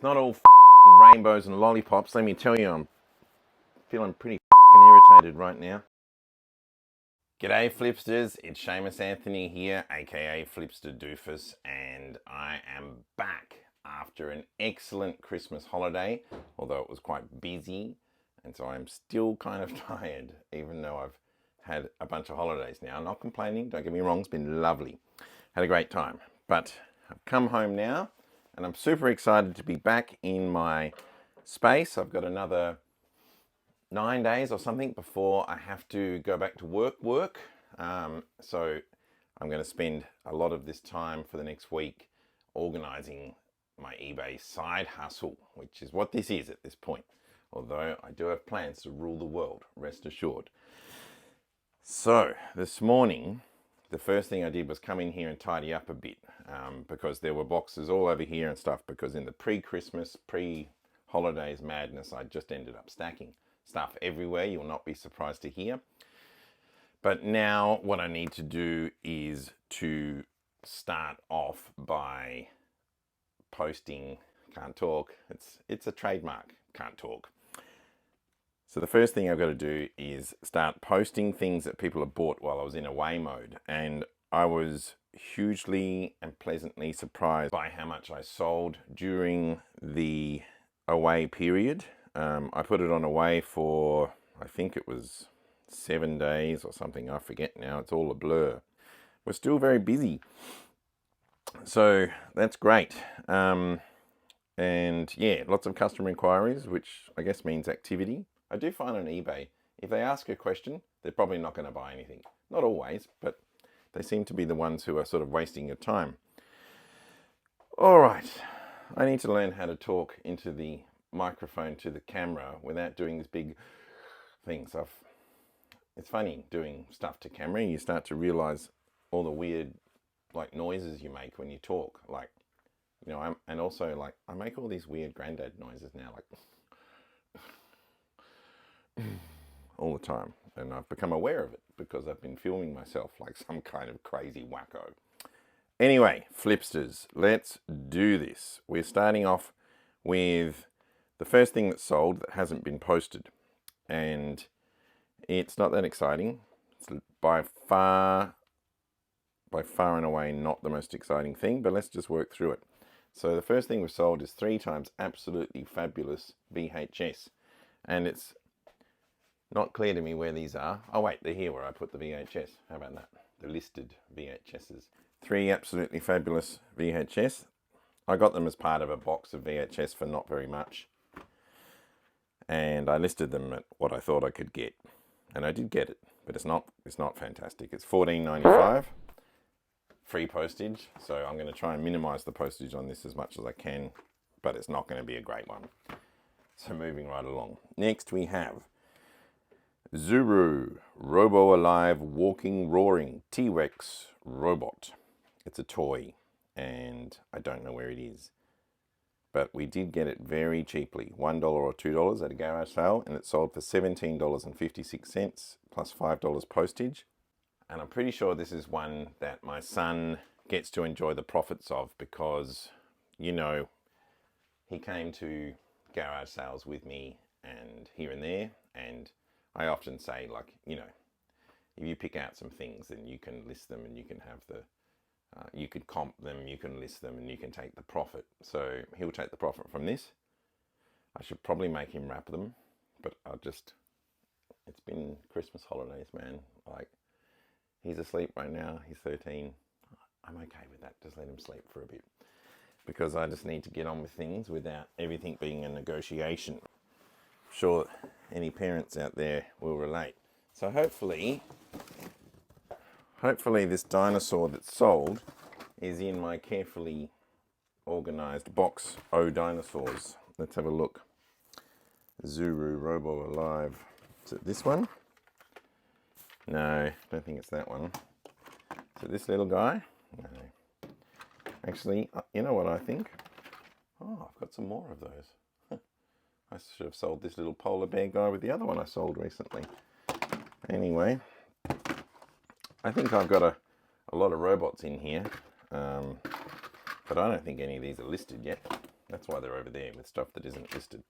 not all rainbows and lollipops. Let me tell you, I'm feeling pretty irritated right now. G'day Flipsters, it's Xmas Anthony here, aka Flipster Doofus, and I am back after an excellent Christmas holiday, although it was quite busy, and so I'm still kind of tired, even though I've had a bunch of holidays now. I'm not complaining, don't get me wrong, it's been lovely. Had a great time, but I've come home now, and I'm super excited to be back in my space. I've got another 9 days or something before I have to go back to work. So I'm going to spend a lot of this time for the next week organizing my eBay side hustle, which is what this is at this point. Although I do have plans to rule the world, rest assured. So this morning, the first thing I did was come in here and tidy up a bit because there were boxes all over here and stuff, because in the pre-Christmas, pre-holidays madness, I just ended up stacking stuff everywhere. You'll not be surprised to hear. But now what I need to do is to start off by posting, can't talk, it's a trademark, can't talk. So the first thing I've got to do is start posting things that people have bought while I was in away mode. And I was hugely and pleasantly surprised by how much I sold during the away period. I put it on away for, I think it was 7 days or something. I forget now. It's all a blur. We're still very busy. So that's great. And yeah, lots of customer inquiries, which I guess means activity. I do find on eBay, if they ask a question, they're probably not going to buy anything. Not always, but they seem to be the ones who are sort of wasting your time. All right. I need to learn how to talk into the microphone to the camera without doing this big things. It's funny doing stuff to camera. You start to realize all the weird like noises you make when you talk. Like, you know, and also like I make all these weird granddad noises now, like all the time. And I've become aware of it because I've been filming myself like some kind of crazy wacko. Anyway, Flipsters, let's do this. We're starting off with the first thing that's sold that hasn't been posted. And it's not that exciting. It's by far and away not the most exciting thing, but let's just work through it. So the first thing we've sold is 3 times absolutely fabulous VHS. And it's not clear to me where these are. Oh wait, they're here where I put the VHS. How about that? The listed VHSs. 3 absolutely fabulous VHS. I got them as part of a box of VHS for not very much. And I listed them at what I thought I could get. And I did get it, but it's not fantastic. It's $14.95, free postage. So I'm going to try and minimize the postage on this as much as I can, but it's not going to be a great one. So moving right along. Next we have Zuru Robo Alive Walking Roaring T-Rex Robot. It's a toy and I don't know where it is, but we did get it very cheaply, $1 or $2 at a garage sale, and it sold for $17.56 plus $5 postage. And I'm pretty sure this is one that my son gets to enjoy the profits of because, you know, he came to garage sales with me and here and there, and I often say, like, you know, if you pick out some things, then you can list them and you can have the, you can comp them, you can list them, and you can take the profit. So he'll take the profit from this. I should probably make him wrap them, but it's been Christmas holidays, man. Like, he's asleep right now. He's 13. I'm okay with that. Just let him sleep for a bit, because I just need to get on with things without everything being a negotiation. I'm sure any parents out there will relate. So hopefully this dinosaur that's sold is in my carefully organized box. Oh, dinosaurs. Let's have a look. Zuru Robo Alive. Is it this one? No, I don't think it's that one. Is it this little guy? No. Actually, you know what I think? Oh, I've got some more of those. I should have sold this little polar bear guy with the other one I sold recently. Anyway, I think I've got a lot of robots in here, but I don't think any of these are listed yet. That's why they're over there with stuff that isn't listed.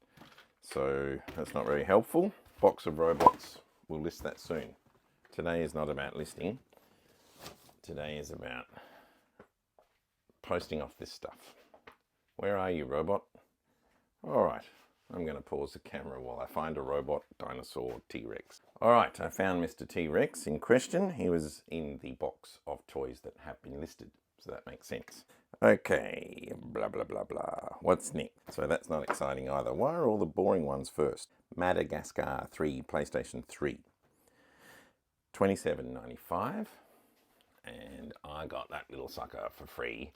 So that's not very helpful. Box of robots, we'll list that soon. Today is not about listing. Today is about posting off this stuff. Where are you, robot? All right, I'm going to pause the camera while I find a robot dinosaur T-Rex. All right, I found Mr. T-Rex in question. He was in the box of toys that have been listed, so that makes sense. Okay, blah, blah, blah, blah. What's next? So that's not exciting either. Why are all the boring ones first? Madagascar 3, PlayStation 3. $27.95. And I got that little sucker for free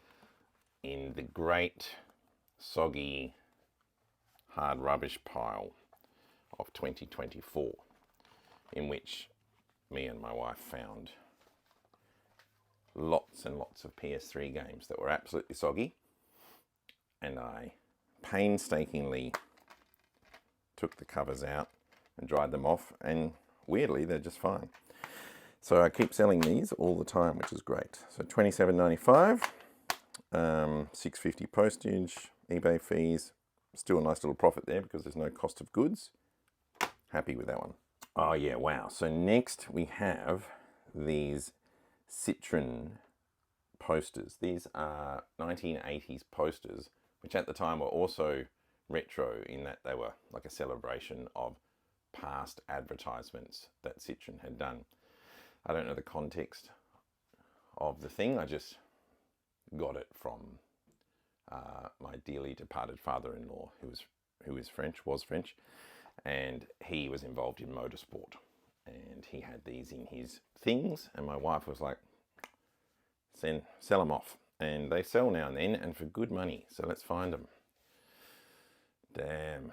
in the great soggy hard rubbish pile of 2024, in which me and my wife found lots and lots of PS3 games that were absolutely soggy, and I painstakingly took the covers out and dried them off, and weirdly they're just fine. So I keep selling these all the time, which is great. So $27.95, $6.50 postage, eBay fees. Still a nice little profit there because there's no cost of goods. Happy with that one. Oh yeah, wow. So next we have these Citroen posters. These are 1980s posters, which at the time were also retro in that they were like a celebration of past advertisements that Citroen had done. I don't know the context of the thing. I just got it from my dearly departed father-in-law, who was French, and he was involved in motorsport, and he had these in his things, and my wife was like, sell them off. And they sell now and then, and for good money, so let's find them. Damn.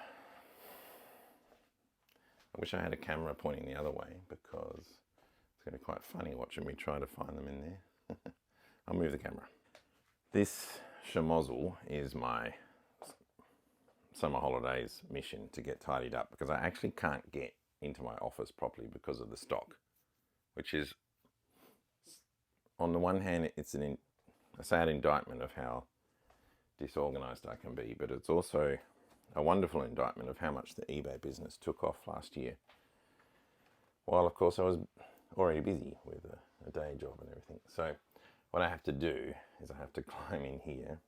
I wish I had a camera pointing the other way, because it's going to be quite funny watching me try to find them in there. I'll move the camera. This schmozzle is my summer holidays mission to get tidied up, because I actually can't get into my office properly because of the stock, which is, on the one hand, it's a sad indictment of how disorganized I can be, but it's also a wonderful indictment of how much the eBay business took off last year. While, of course, I was already busy with a day job and everything. So what I have to do is I have to climb in here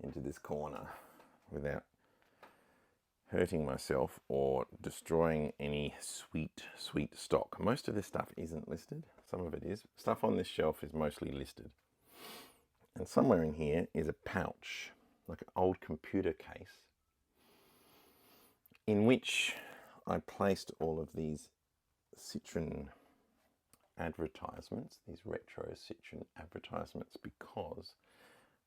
into this corner without hurting myself or destroying any sweet stock. Most of this stuff isn't listed. Some of it is. Stuff on this shelf is mostly listed. And somewhere in here is a pouch, like an old computer case, in which I placed all of these Citroen advertisements, these retro Citroen advertisements, because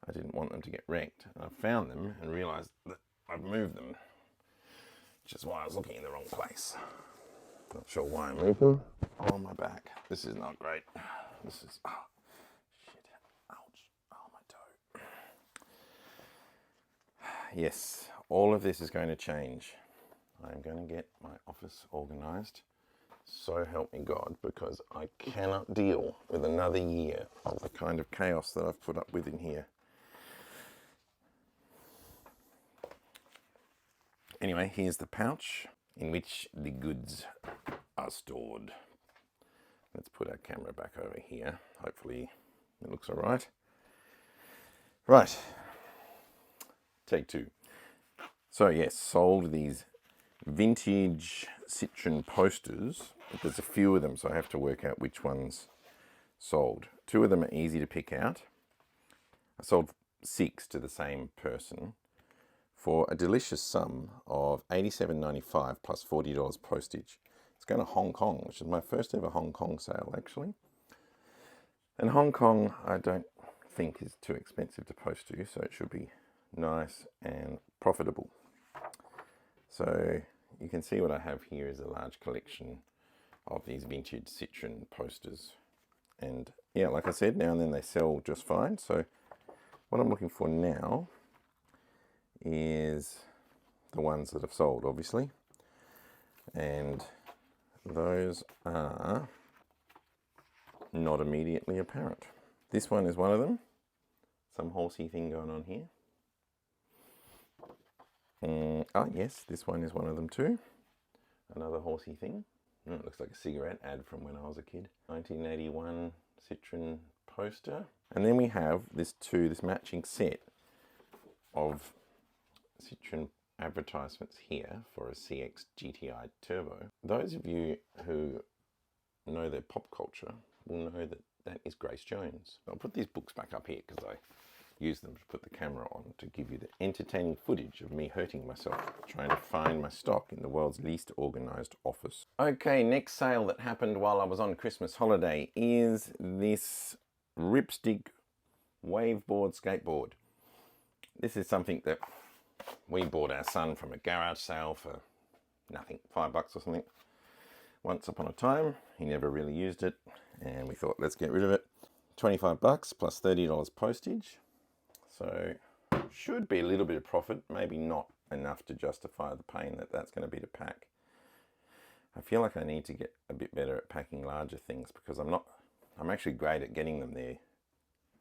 I didn't want them to get wrecked. And I found them and realized that I've moved them, which is why I was looking in the wrong place. Not sure why I moved them. Oh, my back. This is not great. This is, oh, shit. Ouch. Oh, my toe. Yes, all of this is going to change. I'm going to get my office organized. So help me God, because I cannot deal with another year of the kind of chaos that I've put up with in here. Anyway, here's the pouch in which the goods are stored. Let's put our camera back over here. Hopefully it looks all right. Right, take two. So yes, sold these vintage Citroen posters, but there's a few of them, so I have to work out which ones sold. Two of them are easy to pick out. I sold 6 to the same person for a delicious sum of $87.95 plus $40 postage. It's going to Hong Kong, which is my first ever Hong Kong sale, actually. And Hong Kong, I don't think is too expensive to post to, so it should be nice and profitable. So you can see what I have here is a large collection of these vintage Citroen posters. And yeah, like I said, now and then they sell just fine. So what I'm looking for now is the ones that have sold, obviously. And those are not immediately apparent. This one is one of them. Some horsey thing going on here. Oh yes, this one is one of them too. Another horsey thing. Oh, it looks like a cigarette ad from when I was a kid. 1981 Citroen poster. And then we have this matching set of Citroen advertisements here for a CX GTI Turbo. Those of you who know their pop culture will know that that is Grace Jones. I'll put these books back up here because I use them to put the camera on to give you the entertaining footage of me hurting myself trying to find my stock in the world's least organized office. Okay, next sale that happened while I was on Christmas holiday is this Ripstick waveboard skateboard. This is something that we bought our son from a garage sale for nothing, $5 or something. Once upon a time, he never really used it, and we thought, let's get rid of it. $25 plus $30 postage. So should be a little bit of profit, maybe not enough to justify the pain that that's going to be to pack. I feel like I need to get a bit better at packing larger things because I'm actually great at getting them there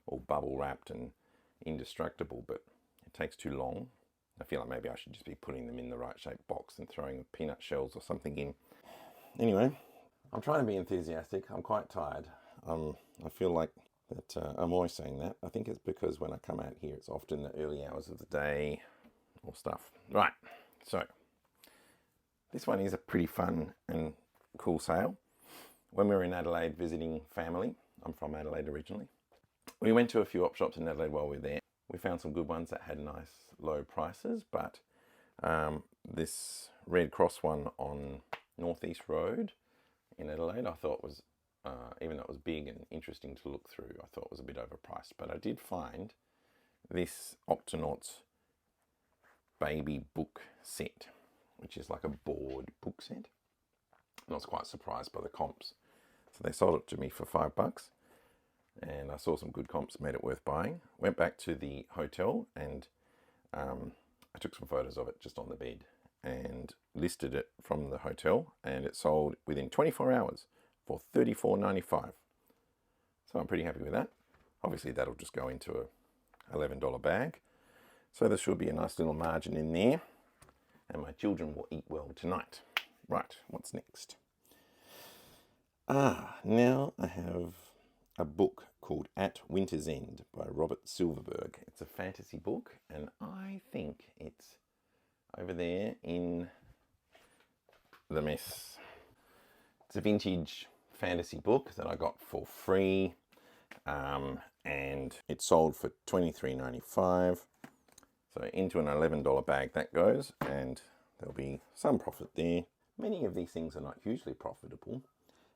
all bubble wrapped and indestructible, but it takes too long. I feel like maybe I should just be putting them in the right shaped box and throwing peanut shells or something in. Anyway, I'm trying to be enthusiastic. I'm quite tired. I feel like that I'm always saying that. I think it's because when I come out here, it's often the early hours of the day or stuff. Right, so this one is a pretty fun and cool sale. When we were in Adelaide visiting family, I'm from Adelaide originally, we went to a few op shops in Adelaide while we were there. We found some good ones that had nice low prices, but this Red Cross one on Northeast Road in Adelaide I thought was, even though it was big and interesting to look through, I thought it was a bit overpriced. But I did find this Octonauts baby book set, which is like a board book set. And I was quite surprised by the comps. So they sold it to me for $5, and I saw some good comps, made it worth buying. Went back to the hotel and I took some photos of it just on the bed and listed it from the hotel, and it sold within 24 hours for $34.95. So I'm pretty happy with that. Obviously that'll just go into a $11 bag. So there should be a nice little margin in there, and my children will eat well tonight. Right, what's next? Now I have a book called At Winter's End by Robert Silverberg. It's a fantasy book, and I think it's over there in the mess. It's a vintage fantasy book that I got for free, and it sold for $23.95. So into an $11 bag that goes, and there'll be some profit there. Many of these things are not hugely profitable.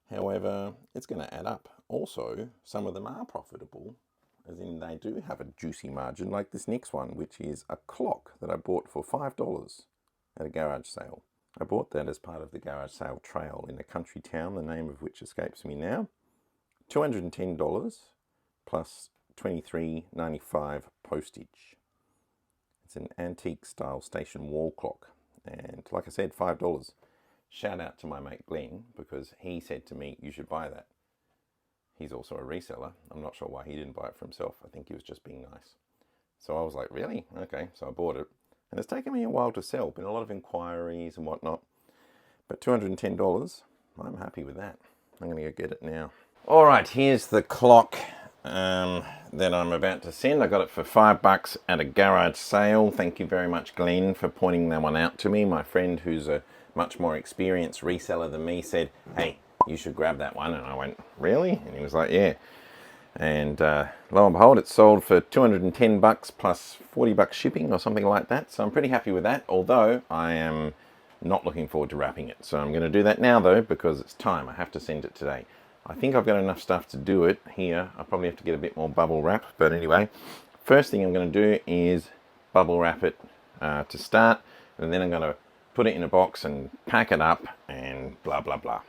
However, it's going to add up. Also, some of them are profitable, as in they do have a juicy margin, like this next one, which is a clock that I bought for $5 at a garage sale. I bought that as part of the garage sale trail in a country town, the name of which escapes me now. $210 plus $23.95 postage. It's an antique style station wall clock, and like I said, $5. Shout out to my mate Glenn, because he said to me, you should buy that. He's also a reseller. I'm not sure why he didn't buy it for himself. I think he was just being nice. So I was like, really? Okay, so I bought it. And it's taken me a while to sell. Been a lot of inquiries and whatnot. But $210, I'm happy with that. I'm going to go get it now. All right, here's the clock that I'm about to send. I got it for $5 at a garage sale. Thank you very much, Glenn, for pointing that one out to me. My friend, who's a much more experienced reseller than me, said, hey, you should grab that one. And I went, really? And he was like, yeah. And lo and behold, it sold for $210 plus $40 shipping or something like that. So I'm pretty happy with that, although I am not looking forward to wrapping it. So I'm going to do that now though, because it's time. I have to send it today. I think I've got enough stuff to do it here. I probably have to get a bit more bubble wrap. But anyway, first thing I'm going to do is bubble wrap it to start. And then I'm going to put it in a box and pack it up and blah, blah, blah.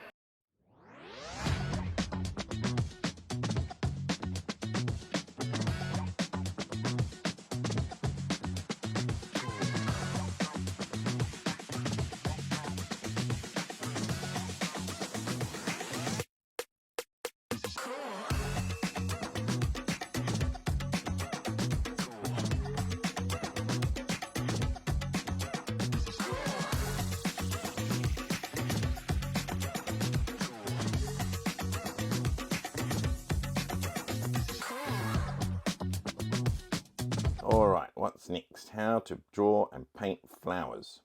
Alright, what's next? How to draw and paint flowers.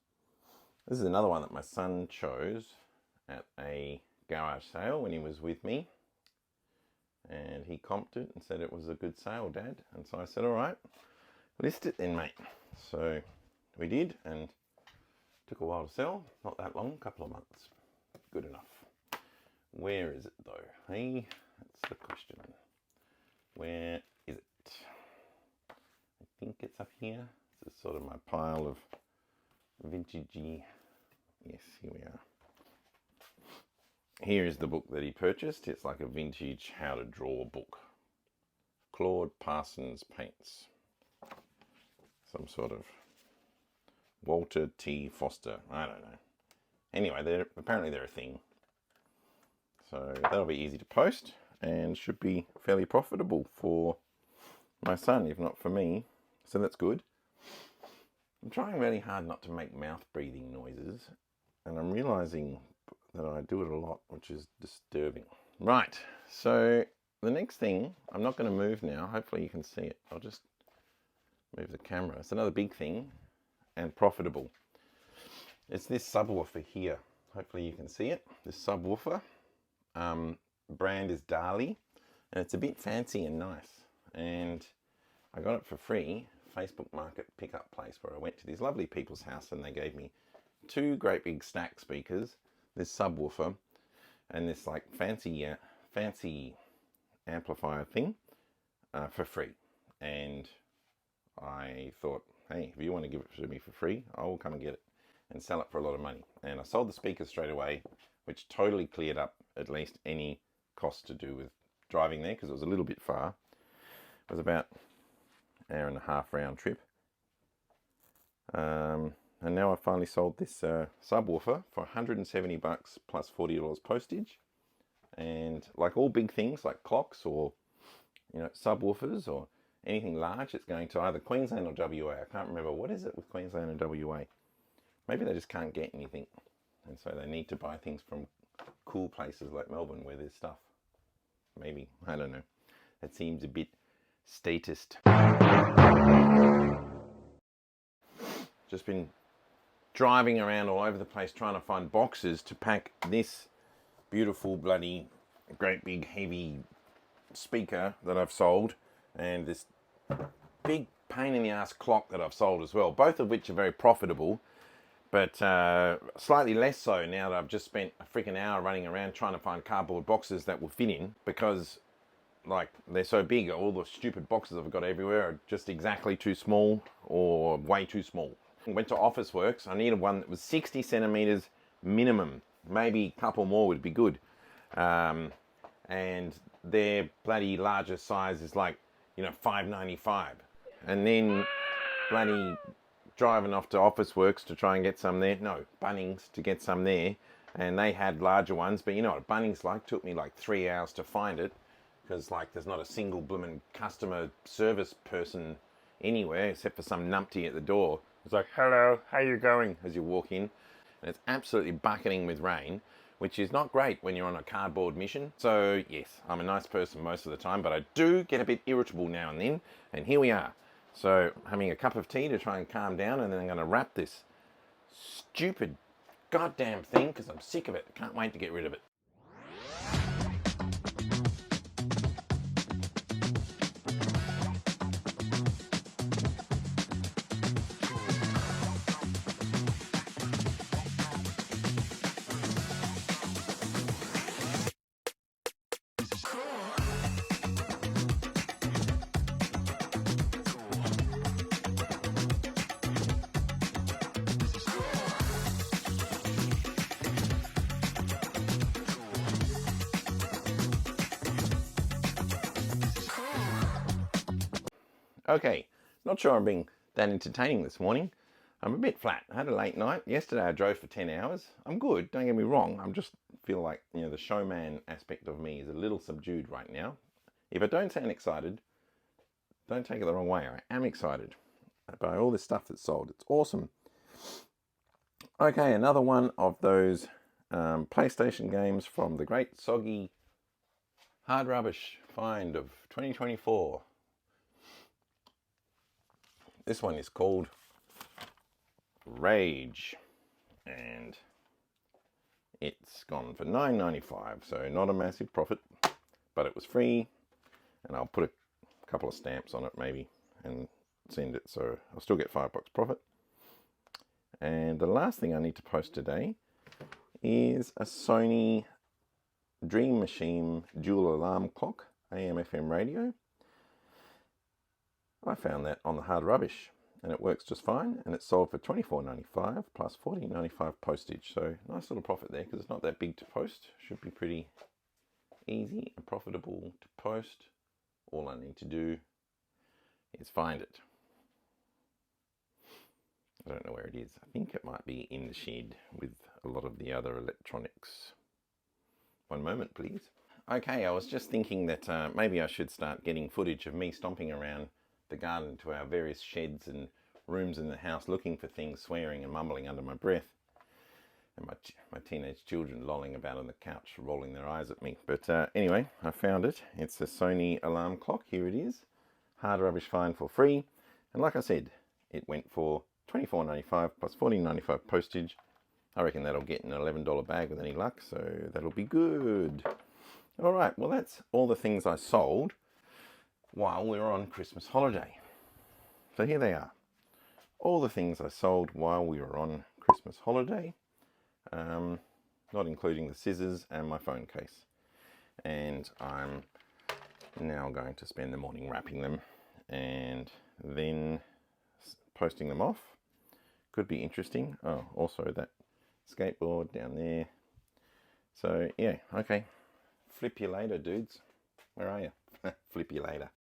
This is another one that my son chose at a garage sale when he was with me. And he comped it and said it was a good sale, Dad. And so I said, alright, list it then, mate. So we did, and took a while to sell. Not that long, a couple of months. Good enough. Where is it though? Hey, that's the question. Where is it? I think it's up here. This is sort of my pile of vintagey. Yes, here we are. Here is the book that he purchased. It's like a vintage how to draw book. Claude Parsons Paints. Some sort of Walter T. Foster. I don't know. Anyway, apparently they're a thing. So that'll be easy to post and should be fairly profitable for my son, if not for me. So that's good. I'm trying really hard not to make mouth breathing noises, and I'm realizing that I do it a lot, which is disturbing. Right, so the next thing, I'm not going to move now. Hopefully you can see it. I'll just move the camera. It's another big thing and profitable. It's this subwoofer here. Hopefully you can see it. This subwoofer. Brand is Dali, and it's a bit fancy and nice. And I got it for free. Facebook Market pickup place where I went to these lovely people's house, and they gave me two great big stack speakers, this subwoofer, and this like fancy amplifier thing for free. And I thought, hey, if you want to give it to me for free, I will come and get it and sell it for a lot of money. And I sold the speakers straight away, which totally cleared up at least any cost to do with driving there, because it was a little bit far. It was about an hour and a half round trip. And now I finally sold this subwoofer for 170 bucks plus $40 postage. And like all big things like clocks or subwoofers or anything large, it's going to either Queensland or WA. I can't remember. What is it with Queensland and WA? Maybe they just can't get anything, and so they need to buy things from cool places like Melbourne where there's stuff. Maybe, I don't know. That seems a bit statist. Just been driving around all over the place trying to find boxes to pack this beautiful bloody great big heavy speaker that I've sold, and this big pain in the ass clock that I've sold as well, both of which are very profitable, but slightly less so now that I've just spent a freaking hour running around trying to find cardboard boxes that will fit in, because like they're so big. All the stupid boxes I've got everywhere are just exactly too small or way too small. I went to Officeworks. I needed one that was 60 centimeters minimum. Maybe a couple more would be good. And their bloody largest size is like, $5.95. And then bloody driving off to Officeworks to try and get some there. No, Bunnings to get some there. And they had larger ones, but you know what Bunnings like? Took me like 3 hours to find it, because like there's not a single blooming customer service person anywhere except for some numpty at the door. It's like, hello, how you going? As you walk in. And it's absolutely bucketing with rain, which is not great when you're on a cardboard mission. So yes, I'm a nice person most of the time, but I do get a bit irritable now and then. And here we are. So having a cup of tea to try and calm down, and then I'm going to wrap this stupid goddamn thing because I'm sick of it. I can't wait to get rid of it. Okay, not sure I'm being that entertaining this morning. I'm a bit flat. I had a late night. Yesterday I drove for 10 hours. I'm good, don't get me wrong. I just feel like, the showman aspect of me is a little subdued right now. If I don't sound excited, don't take it the wrong way. I am excited by all this stuff that's sold. It's awesome. Okay, another one of those PlayStation games from the great soggy hard rubbish find of 2024. This one is called Rage, and it's gone for $9.95, so not a massive profit, but it was free, and I'll put a couple of stamps on it maybe and send it, so I'll still get $5 profit. And the last thing I need to post today is a Sony Dream Machine dual alarm clock, AM FM radio. I found that on the Hard Rubbish, and it works just fine, and it's sold for $24.95 plus $14.95 postage, so nice little profit there because it's not that big to post. Should be pretty easy and profitable to post. All I need to do is find it. I don't know where it is. I think it might be in the shed with a lot of the other electronics. One moment, please. Okay, I was just thinking that maybe I should start getting footage of me stomping around the garden to our various sheds and rooms in the house looking for things, swearing and mumbling under my breath, and my teenage children lolling about on the couch rolling their eyes at me. But anyway, I found it. It's a Sony alarm clock. Here it is. Hard Rubbish find for free, and like I said, it went for $24.95 plus $14.95 postage. I reckon that'll get an $11 bag with any luck, so that'll be good. All right, well, that's all the things I sold while we were on Christmas holiday. So here they are. All the things I sold while we were on Christmas holiday, not including the scissors and my phone case. And I'm now going to spend the morning wrapping them and then posting them off. Could be interesting. Oh, also that skateboard down there. So yeah, okay. Flip you later, dudes. Where are you? Flip you later.